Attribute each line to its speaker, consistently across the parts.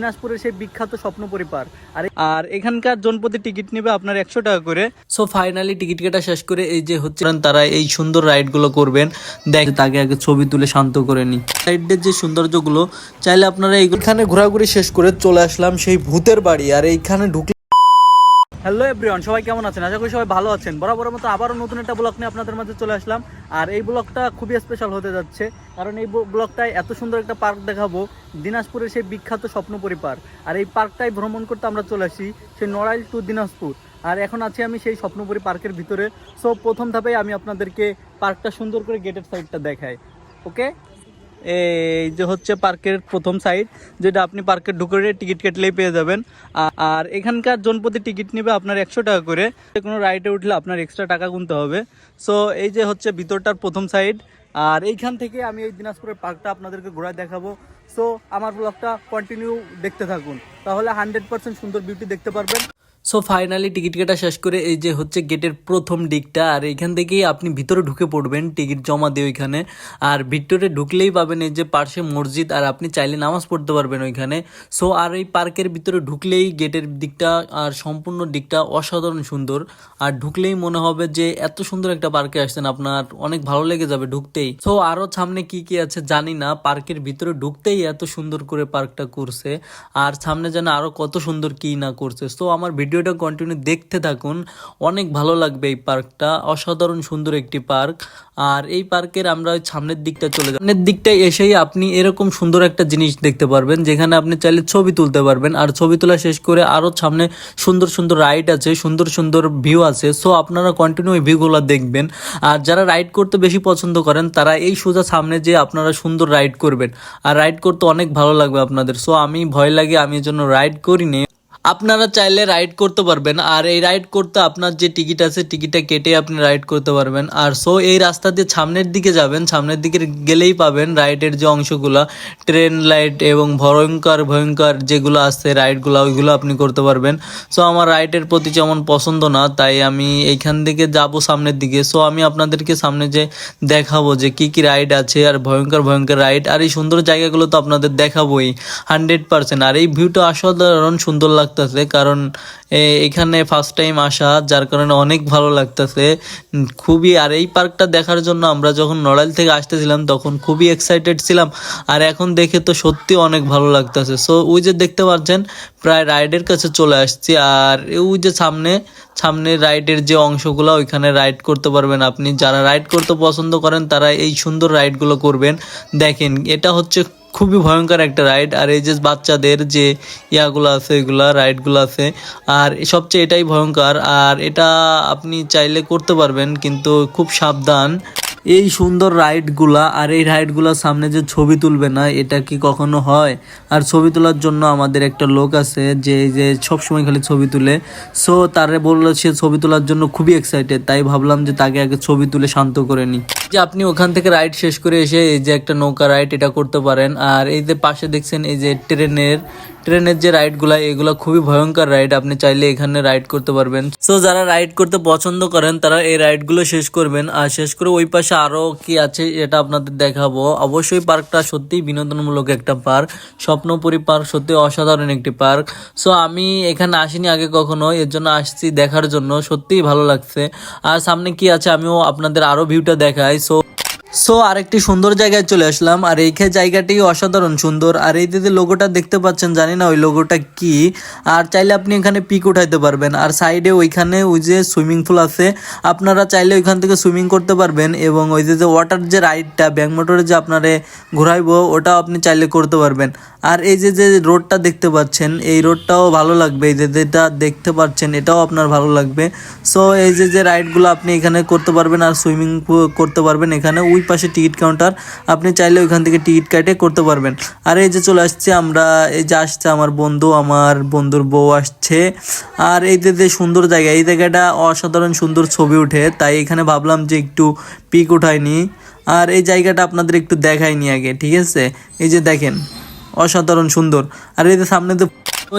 Speaker 1: দিনাজপুরের সেই বিখ্যাত স্বপ্নপুরী পার্ক। আর এখানকার জনপ্রতি টিকিট নেবে আপনার 100 টাকা করে। সো ফাইনালি টিকিট কাটা শেষ করে এই যে হচ্ছে তারা এই সুন্দর রাইড গুলো করবেন, দেখ তাকে আগে ছবি তুলে শান্ত করে নি। রাইডের যে সৌন্দর্যগুলো চাইলে আপনারা এইখানে ঘোরাঘুরি শেষ করে চলে আসলাম সেই ভূতের বাড়ি। আর এইখানে ঢুকলে হ্যালো এভরিওয়ান, সবাই কেমন আছেন? আশা করি সবাই ভালো আছেন। বরাবরের মতো আবারও নতুন একটা ব্লগ নিয়ে আপনাদের মাঝে চলে আসলাম। আর এই ব্লগটা খুবই স্পেশাল হতে যাচ্ছে, কারণ এই ব্লগটায় এত সুন্দর একটা পার্ক দেখাবো, দিনাজপুরের সেই বিখ্যাত স্বপ্নপুরী পার্ক। আর এই পার্কটাই ভ্রমণ করতে আমরা চলে আসি সেই নড়াইল টু দিনাজপুর। আর এখন আছি আমি সেই স্বপ্নপুরী পার্কের ভিতরে। সো প্রথম ধাপেই আমি আপনাদেরকে পার্কটা সুন্দর করে গেটের সাইডটা দেখাই। ওকে, এই যে হচ্ছে পার্কের প্রথম সাইড, যেটা আপনি পার্কের ঢুকে টিকিট কাটলেই পেয়ে যাবেন। আর এখানকার জনপ্রতি টিকিট নেবে আপনার 100 টাকা করে। কোনো রাইডে উঠলে আপনার এক্সট্রা টাকা গুনতে হবে। সো এই যে হচ্ছে ভিতরটার প্রথম সাইড। আর এইখান থেকে আমি এই দিনাজপুরের পার্কটা আপনাদেরকে ঘোরায় দেখাবো। সো আমার ব্লগটা কন্টিনিউ দেখতে থাকুন, তাহলে 100% সুন্দর বিউটি দেখতে পারবেন। সো ফাইনালি টিকিট কাটা শেষ করে এই যে হচ্ছে গেটের প্রথম দিকটা। আর এইখান থেকেই আপনি ভিতরে ঢুকে পড়বেন টিকিট জমা দিয়ে ওইখানে। আর ভিতরে ঢুকলেই পাবেন এই যে পার্শ্বে মসজিদ, আর আপনি চাইলে নামাজ পড়তে পারবেন ওইখানে। সো আর এই পার্কের ভিতরে ঢুকলেই গেটের দিকটা আর সম্পূর্ণ দিকটা অসাধারণ সুন্দর। আর ঢুকলেই মনে হবে যে এত সুন্দর একটা পার্কে আসছেন, আপনার অনেক ভালো লেগে যাবে ঢুকতেই। সো আরও সামনে কি কি আছে জানি না, পার্কের ভিতরে ঢুকতেই এত সুন্দর করে পার্কটা করছে। আর সামনে যেন আরও কত সুন্দর কি না করছে। সো আমার ভিডিওটা কন্টিনিউ দেখতে থাকুন, অনেক ভালো লাগবে। এই পার্কটা অসাধারণ সুন্দর একটি পার্ক। আর এই পার্কের আমরা ওই সামনের দিকটা চলে যাব। সামনের দিকটা এসেই আপনি এরকম সুন্দর একটা জিনিস দেখতে পারবেন, যেখানে আপনি চাইলে ছবি তুলতে পারবেন। আর ছবি তোলা শেষ করে আরও সামনে সুন্দর সুন্দর রাইড আছে, সুন্দর সুন্দর ভিউ আছে। সো আপনারা কন্টিনিউ এই ভিউগুলো দেখবেন। আর যারা রাইড করতে বেশি পছন্দ করেন তারা এই সোজা সামনে যে আপনারা সুন্দর রাইড করবেন। আর রাইড করতে অনেক ভালো লাগবে আপনাদের। সো আমি ভয় লাগে, আমি এই জন্য রাইড করিনি। আপনারা চাইলে রাইড করতে পারবেন। আর এই রাইড করতে আপনার যে টিকিট আছে, টিকিটটা কেটে আপনি রাইড করতে পারবেন। আর সো এই রাস্তা দিয়ে সামনের দিকে যাবেন, সামনের দিকে গেলেই পাবেন রাইডের যে অংশগুলো, ট্রেন রাইড এবং ভয়ঙ্কর ভয়ঙ্কর যেগুলো আছে রাইডগুলো, ওইগুলো আপনি করতে পারবেন। সো আমার রাইডের প্রতি যেমন পছন্দ না, তাই আমি এইখান থেকে যাব সামনের দিকে। সো আমি আপনাদেরকে সামনে যে দেখাবো যে কি কি রাইড আছে, আর ভয়ঙ্কর ভয়ঙ্কর রাইড, আর এই সুন্দর জায়গাগুলো তো আপনাদের দেখাবোই 100%। আর এই ভিউটা অসাধারণ সুন্দর লাগতেছে, কারণ এখানে ফার্স্ট টাইম আসা, যার কারণে অনেক ভালো লাগতেছে খুবই। আর এই পার্কটা দেখার জন্য আমরা যখন নড়াইল থেকে আসতেছিলাম তখন খুবই এক্সাইটেড ছিলাম, আর এখন দেখে তো সত্যি অনেক ভালো লাগতেছে। সো ওই যে দেখতে পাচ্ছেন প্রায় রাইডের কাছে চলে আসছি। আর ওই যে সামনে রাইডের যে অংশগুলো, ওইখানে রাইড করতে পারবেন আপনি। যারা রাইড করতে পছন্দ করেন তারা এই সুন্দর রাইডগুলো করবেন। দেখেন এটা হচ্ছে খুবই ভয়ঙ্কর একটা রাইড। আর এই যে বাচ্চাদের যে ইয়াগুলো আছে, এগুলা রাইডগুলো আছে, আর সবচেয়ে এটাই ভয়ঙ্কর। আর এটা আপনি চাইলে করতে পারবেন, কিন্তু খুব সাবধান এই সুন্দর রাইডগুলা। আর এই রাইডগুলোর সামনে যে ছবি তুলবে না, এটা কি কখনো হয়? আর ছবি তোলার জন্য আমাদের একটা লোক আছে যে সবসময় খালি ছবি তুলে। সো তারে বললো সে ছবি তোলার জন্য খুবই এক্সাইটেড, তাই ভাবলাম যে তাকে আগে ছবি তুলে শান্ত করে নিই। যে আপনি ওখান থেকে রাইড শেষ করে এসে এই যে একটা নৌকা রাইড, এটা করতে পারেন। আর এই যে পাশে দেখছেন এই যে ট্রেনের যে রাইডগুলো, এগুলো খুবই ভয়ঙ্কর রাইড, আপনি চাইলে এখানে রাইড করতে পারবেন। সো যারা রাইড করতে পছন্দ করেন তারা এই রাইডগুলো শেষ করবেন। আর শেষ করে ওই পাশে আরও কি আছে এটা আপনাদের দেখাবো। অবশ্যই পার্কটা সত্যিই বিনোদনমূলক একটা পার্ক, স্বপ্নপুরী পার্ক সত্যি অসাধারণ একটি পার্ক। সো আমি এখানে আসিনি আগে কখনো, এর জন্য আসছি দেখার জন্য, সত্যিই ভালো লাগছে। আর সামনে কি আছে আমিও আপনাদের আরও ভিউটা দেখাই। সো আরেকটি সুন্দর জায়গায় চলে আসলাম। আর এই জায়গাটি অসাধারণ সুন্দর। আর এই যে লোগোটা দেখতে পাচ্ছেন, জানি না ওই লোগোটা কি। আর চাইলে আপনি এখানে পিক উঠাইতে পারবেন। আর সাইডে ওইখানে ওই যে সুইমিং পুল আছে, আপনারা চাইলে ওইখান থেকে সুইমিং করতে পারবেন। এবং ওই যে ওয়াটার যে রাইডটা ব্যাক মোটরে যে আপনারে ঘোরাইবো, ওটাও আপনি চাইলে করতে পারবেন। আর এই যে রোডটা দেখতে পাচ্ছেন, এই রোডটাও ভালো লাগবে। এই যেটা দেখতে পাচ্ছেন এটাও আপনার ভালো লাগবে। সো এই যে রাইডগুলো আপনি এখানে করতে পারবেন, আর সুইমিং করতে পারবেন এখানে। ওই পাশে টিকিট কাউন্টার, আপনি চাইলে ওইখান থেকে টিকিট কেটে করতে পারবেন। আর এই যে চলে আসছে আমরা, এই যে আসছে আমার বন্ধুর বউ আসছে। আর এই যে সুন্দর জায়গা, এই জায়গাটা অসাধারণ সুন্দর ছবি উঠে, তাই এখানে ভাবলাম যে একটু পিক উঠাইনি। আর এই জায়গাটা আপনাদের একটু দেখাইনি আগে, ঠিক আছে? এই যে দেখেন অসাধারণ সুন্দর। আর এই যে সামনে তো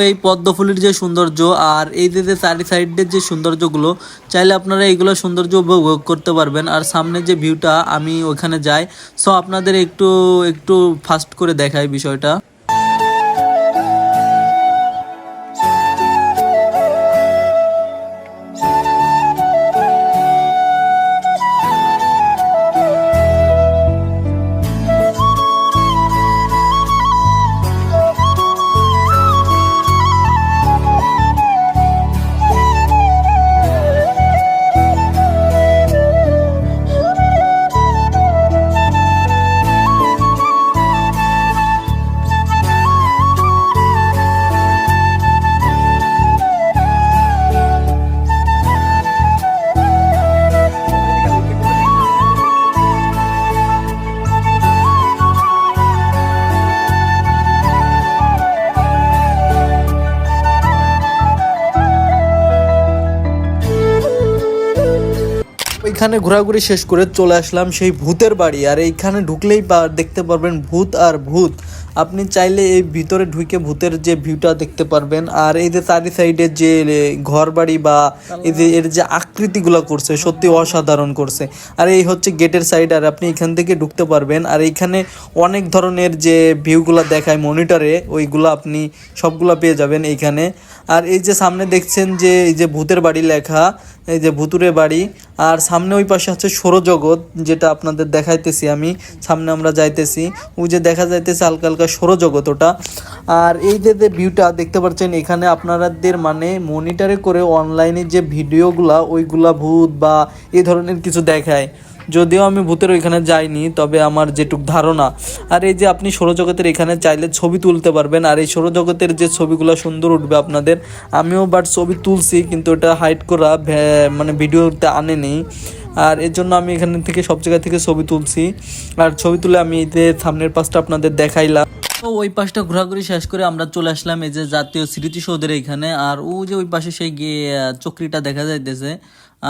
Speaker 1: এই পদ্ম ফুলের যে সৌন্দর্য, আর এই যে চারি সাইডের যে সৌন্দর্যগুলো, চাইলে আপনারা এইগুলো সৌন্দর্য উপভোগ করতে পারবেন। আর সামনে যে ভিউটা, আমি ওখানে যাই। সো আপনাদের একটু ফাস্ট করে দেখাই বিষয়টা। এখানে ঘোরাঘুরি শেষ করে চলে আসলাম সেই ভূতের বাড়ি। আর এইখানে ঢুকলেই দেখতে পারবেন ভূত আর ভূত। আপনি চাইলে এই ভিতরে ঢুকে ভূতের যে ভিউটা দেখতে পারবেন। আর এই যে চারি সাইডে যে ঘর বাড়ি বা এই যে এর যে আকৃতিগুলো করছে সত্যি অসাধারণ করছে। আর এই হচ্ছে গেটের সাইড, আর আপনি এখান থেকে ঢুকতে পারবেন। আর এইখানে অনেক ধরনের যে ভিউগুলো দেখায় মনিটরে, ওইগুলো আপনি সবগুলো পেয়ে যাবেন এইখানে। আর এই যে সামনে দেখছেন যে এই যে ভূতের বাড়ি লেখা, এই যে ভুতুরে বাড়ি। আর সামনে ওই পাশে আছে সৌরজগৎ, যেটা আপনাদের দেখাইতেছি আমি। সামনে আমরা যাইতেছি, ওই যে দেখা যাইতেছে হালকা হালকা সৌরজগৎ ওটা। আর এই যে ভিউটা দেখতে পাচ্ছেন এখানে আপনাদের মানে মনিটরে করে অনলাইনে যে ভিডিওগুলা ওইগুলা ভূত বা এই ধরনের কিছু দেখায়। যদিও আমি ভূতের ওইখানে যাইনি, তবে আমার যেটুক ধারণা। আর এই যে আপনি সৌরজগতের এখানে চাইলে ছবি তুলতে পারবেন। আর এই সৌরজগতের যে ছবিগুলো সুন্দর উঠবে আপনাদের। আমিও ছবি তুলছি, কিন্তু ওটা হাইড করা মানে ভিডিওতে আনে নেই। আর এর জন্য আমি এখান থেকে সব জায়গা থেকে ছবি তুলছি। আর ছবি তুলে আমি এই যে সামনের পাশটা আপনাদের দেখাইলাম। তো ওই পাশটা ঘোরাঘুরি শেষ করে আমরা চলে আসলাম এই যে জাতীয় স্মৃতিসৌধের এইখানে। আর যে ওই পাশে সেই চক্রিটা দেখা যাইতেছে।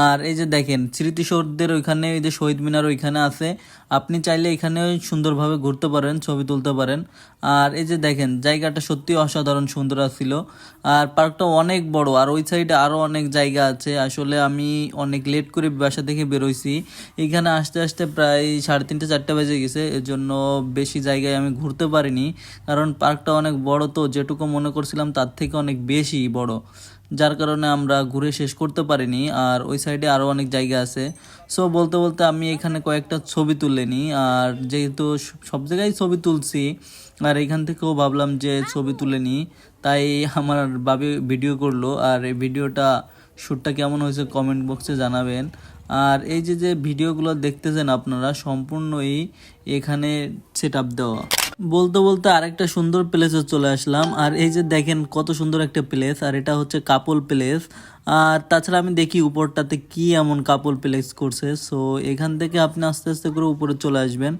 Speaker 1: আর এই যে দেখেন স্মৃতিসৌধের ওইখানে এই যে শহীদ মিনার ওইখানে আছে। আপনি চাইলে এখানে সুন্দরভাবে ঘুরতে পারেন, ছবি তুলতে পারেন। আর এই যে দেখেন জায়গাটা সত্যি অসাধারণ সুন্দর ছিল। আর পার্কটা অনেক বড়, আর ওই সাইডে আরও অনেক জায়গা আছে। আসলে আমি অনেক লেট করে বাসা থেকে বেরোইছি, এখানে আসতে আসতে প্রায় 3:30 4টা বেজে গেছে। এর জন্য বেশি জায়গায় আমি ঘুরতে পারিনি, কারণ পার্কটা অনেক বড়। তো যেটুকু মনে করছিলাম তার থেকে অনেক বেশি বড়, যার কারণে আমরা ঘুরে শেষ করতে পারিনি। আর ওই সাইডে আরও অনেক জায়গা আছে। সো বলতে বলতে আমি এখানে কয়েকটা ছবি তুলে নিই। আর যেহেতু সব জায়গায় ছবি তুলছি, আর এখান থেকেও ভাবলাম যে ছবি তুলে নিই, তাই আমার বাবি ভিডিও করলো। আর এই ভিডিওটা শ্যুটটা কেমন হয়েছে কমেন্ট বক্সে জানাবেন। আর এই যে ভিডিওগুলো দেখতেছেন আপনারা সম্পূর্ণই এখানে সেট আপ দেওয়া। বলতে বলতে আরেকটা সুন্দর প্লেসে চলে আসলাম। আর এই যে দেখেন কত সুন্দর একটা প্লেস, আর এটা হচ্ছে কাপল প্লেস। আর তাছাড়া আমি দেখি উপরটাতে কি এমন কাপল প্লেস করছে। সো এখান থেকে আপনি আস্তে আস্তে করে উপরে চলে আসবেন।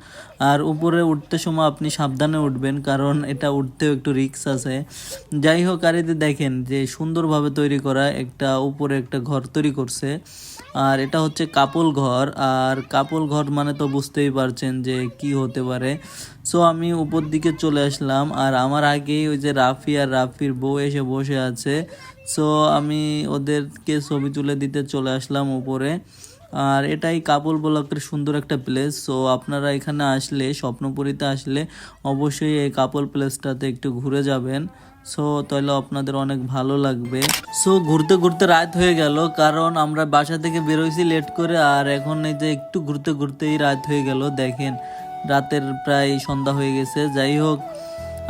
Speaker 1: আর উপরে উঠতে সময় আপনি সাবধানে উঠবেন, কারণ এটা উঠতেও একটু রিস্ক আছে। যাই হোক, আর এতে দেখেন যে সুন্দরভাবে তৈরি করা একটা উপরে একটা ঘর তৈরি করছে। আর এটা হচ্ছে কাপল ঘর। আর কাপল ঘর মানে তো বুঝতেই পারছেন যে কি হতে পারে। সো আমি উপর দিকে চলে আসলাম। আর আমার আগেই ওই যে রাফি আর রাফির বউ এসে বসে আছে। সো আমি ওদেরকে ছবি তুলে দিতে চলে আসলাম উপরে। আর এটাই কাপল ব্লকের সুন্দর একটা প্লেস। সো আপনারা এখানে আসলে, স্বপ্নপুরীতে আসলে অবশ্যই এই কাপল প্লেসটাতে একটু ঘুরে যাবেন। সো তাহলে আপনাদের অনেক ভালো লাগবে। সো ঘুরতে ঘুরতে রাত হয়ে গেল, কারণ আমরা বাসা থেকে বেরোইছি লেট করে। আর এখন এই যে একটু ঘুরতে ঘুরতেই রাত হয়ে গেল। দেখেন রাতের প্রায় সন্ধ্যা হয়ে গেছে। যাই হোক,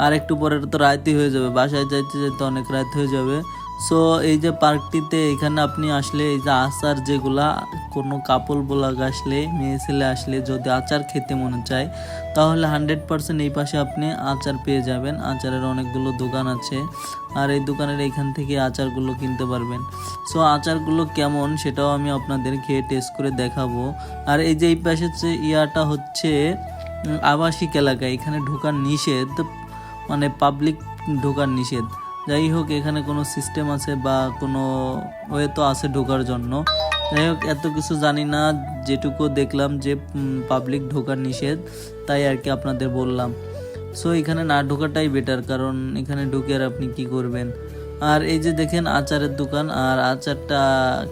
Speaker 1: আর একটু পরে তো রাতই হয়ে যাবে, বাসায় যাইতে যাইতে অনেক রাত হয়ে যাবে। সো এই যে পার্কটিতে এখানে আপনি আসলে এই যে আচার যেগুলা, কোনো কাপল ব্লগ আসলে, মেয়ে ছেলে আসলে যদি আচার খেতে মনে চায়, তাহলে 100% এই পাশে আপনি আচার পেয়ে যাবেন। আচারের অনেকগুলো দোকান আছে, আর এই দোকানের এইখান থেকে আচারগুলো কিনতে পারবেন। সো আচারগুলো কেমন সেটাও আমি আপনাদের খেয়ে টেস্ট করে দেখাবো। আর এই যে এই পাশে ইয়াটা হচ্ছে আবাসিক এলাকা, এখানে ঢোকার নিষেধ, মানে পাবলিক ঢোকার নিষেধ। যাই হোক, এখানে কোনো সিস্টেম আছে বা কোনো ওয়ে তো আছে ঢোকার জন্য। যাই হোক, এত কিছু জানি না, যেটুকু দেখলাম যে পাবলিক ঢোকার নিষেধ, তাই আর কি আপনাদের বললাম। সো এখানে না ঢোকাটাই বেটার, কারণ এখানে ঢুকে আর আপনি কি করবেন। আর এই যে দেখেন আচারের দোকান, আর আচারটা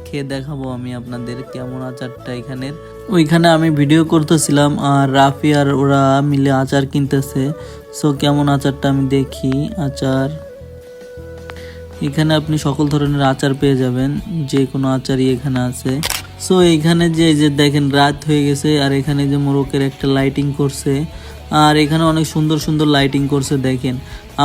Speaker 1: খেয়ে দেখাবো আমি আপনাদের কেমন আচারটা এখানের। ওইখানে আমি ভিডিও করতেছিলাম, আর রাফি আর ওরা মিলে আচার কিনতেছে। সো কেমন আচারটা আমি দেখি। আচার এখানে আপনি সকল ধরনের আচার পেয়ে যাবেন, যে কোনো আচারই এখানে আছে। সো এইখানে যে দেখেন রাত হয়ে গেছে, আর এখানে যে মোরকের একটা লাইটিং করছে। আর এখানে অনেক সুন্দর সুন্দর লাইটিং করছে। দেখেন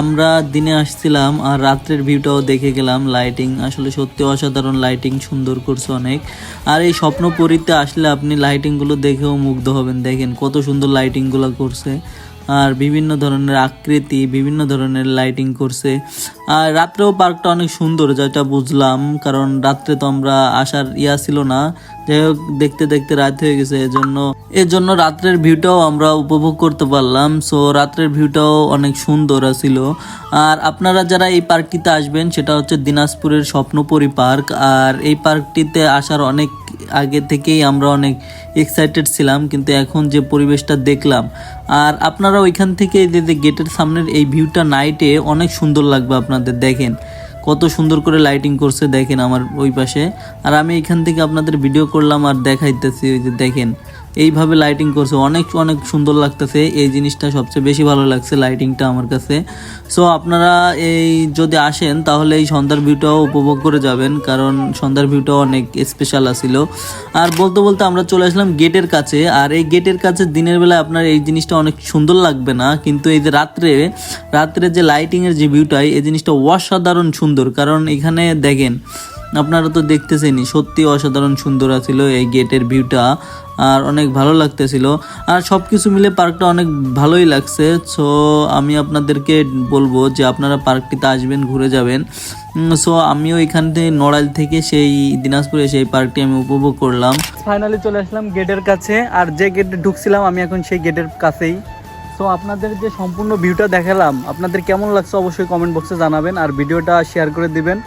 Speaker 1: আমরা দিনে আসছিলাম, আর রাত্রের ভিউটাও দেখে গেলাম। লাইটিং আসলে সত্যি অসাধারণ, লাইটিং সুন্দর করছে অনেক। আর এই স্বপ্নপুরীতে আসলে আপনি লাইটিংগুলো দেখেও মুগ্ধ হবেন। দেখেন কত সুন্দর লাইটিংগুলো করছে, আর বিভিন্ন ধরনের আকৃতি, বিভিন্ন ধরনের লাইটিং করছে। আর রাত্রেও পার্কটা অনেক সুন্দর, যেটা বুঝলাম, কারণ রাত্রে তো আমরা আসার ছিল না। যাই হোক, দেখতে দেখতে রাত হয়ে গেছে, এর জন্য রাত্রের ভিউটাও আমরা উপভোগ করতে পারলাম। সো রাত্রের ভিউটাও অনেক সুন্দর ছিল। আর আপনারা যারা এই পার্কটিতে আসবেন, সেটা হচ্ছে দিনাজপুরের স্বপ্নপুরী পার্ক। আর এই পার্কটিতে আসার অনেক আগে থেকেই আমরা অনেক এক্সাইটেড ছিলাম, কিন্তু এখন যে পরিবেশটা দেখলাম, আর আপনারা ওইখান থেকে এই যে গেটের সামনের এই ভিউটা নাইটে অনেক সুন্দর লাগবে আপনাদের। দেখেন কত সুন্দর করে লাইটিং করছে, দেখেন আমার ওই পাশে, আর আমি এখান থেকে আপনাদের ভিডিও করলাম আর দেখাইতেছি। ওই যে দেখেন এইভাবে লাইটিং করছে, অনেক অনেক সুন্দর লাগতেছে। এই জিনিসটা সবচেয়ে বেশি ভালো লাগছে, লাইটিংটা আমার কাছে। সো আপনারা এই যদি আসেন তাহলে এই সন্ধ্যার ভিউটাও উপভোগ করে যাবেন, কারণ সন্ধ্যার ভিউটাও অনেক স্পেশাল আছিল। আর বলতে বলতে আমরা চলে আসলাম গেটের কাছে। আর এই গেটের কাছে দিনের বেলায় আপনার এই জিনিসটা অনেক সুন্দর লাগবে না, কিন্তু এই যে রাত্রে যে লাইটিংয়ের যে ভিউটাই, এই জিনিসটা অসাধারণ সুন্দর। কারণ এখানে দেখেন আপনারা তো দেখতেছেনই, সত্যি অসাধারণ সুন্দর আছিল এই গেটের ভিউটা, আর অনেক ভালো লাগতেছিল। আর সব কিছু মিলে পার্কটা অনেক ভালোই লাগছে। সো আমি আপনাদেরকে বলবো যে আপনারা পার্কটিতে আসবেন, ঘুরে যাবেন। সো আমিও এখান থেকে নড়াইল থেকে সেই দিনাজপুরে সেই পার্কটি আমি উপভোগ করলাম। ফাইনালি চলে আসলাম গেটের কাছে, আর যে গেটে ঢুকছিলাম আমি এখন সেই গেটের কাছেই। সো আপনাদের যে সম্পূর্ণ ভিউটা দেখালাম, আপনাদের কেমন লাগছে অবশ্যই কমেন্ট বক্সে জানাবেন, আর ভিডিওটা শেয়ার করে দিবেন।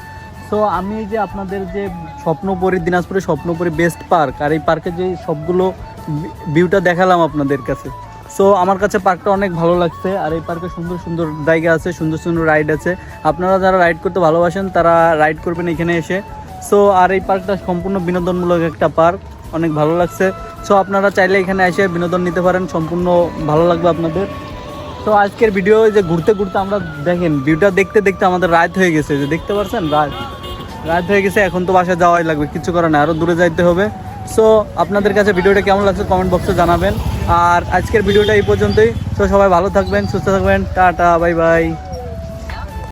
Speaker 1: সো আমি যে আপনাদের যে স্বপ্নপুরী, দিনাজপুরের স্বপ্নপুরী বেস্ট পার্ক, আর এই পার্কে যে সবগুলো ভিউটা দেখালাম আপনাদের কাছে। সো আমার কাছে পার্কটা অনেক ভালো লাগছে, আর এই পার্কে সুন্দর সুন্দর জায়গা আছে, সুন্দর সুন্দর রাইড আছে। আপনারা যারা রাইড করতে ভালোবাসেন তারা রাইড করবেন এখানে এসে। সো আর এই পার্কটা সম্পূর্ণ বিনোদনমূলক একটা পার্ক, অনেক ভালো লাগছে। সো আপনারা চাইলে এখানে এসে বিনোদন নিতে পারেন, সম্পূর্ণ ভালো লাগবে আপনাদের। তো আজকের ভিডিও যে ঘুরতে ঘুরতে আমরা দেখেন ভিউটা দেখতে দেখতে আমাদের রাত হয়ে গেছে, যে দেখতে পাচ্ছেন রাত হয়ে গেছে। এখন তো বাসায় যাওয়াই লাগবে, কিছু করার না, আরও দূরে যাইতে হবে। সো আপনাদের কাছে ভিডিওটা কেমন লাগছে কমেন্ট বক্সে জানাবেন। আর আজকের ভিডিওটা এই পর্যন্তই। তো সবাই ভালো থাকবেন, সুস্থ থাকবেন, টাটা, বাই বাই।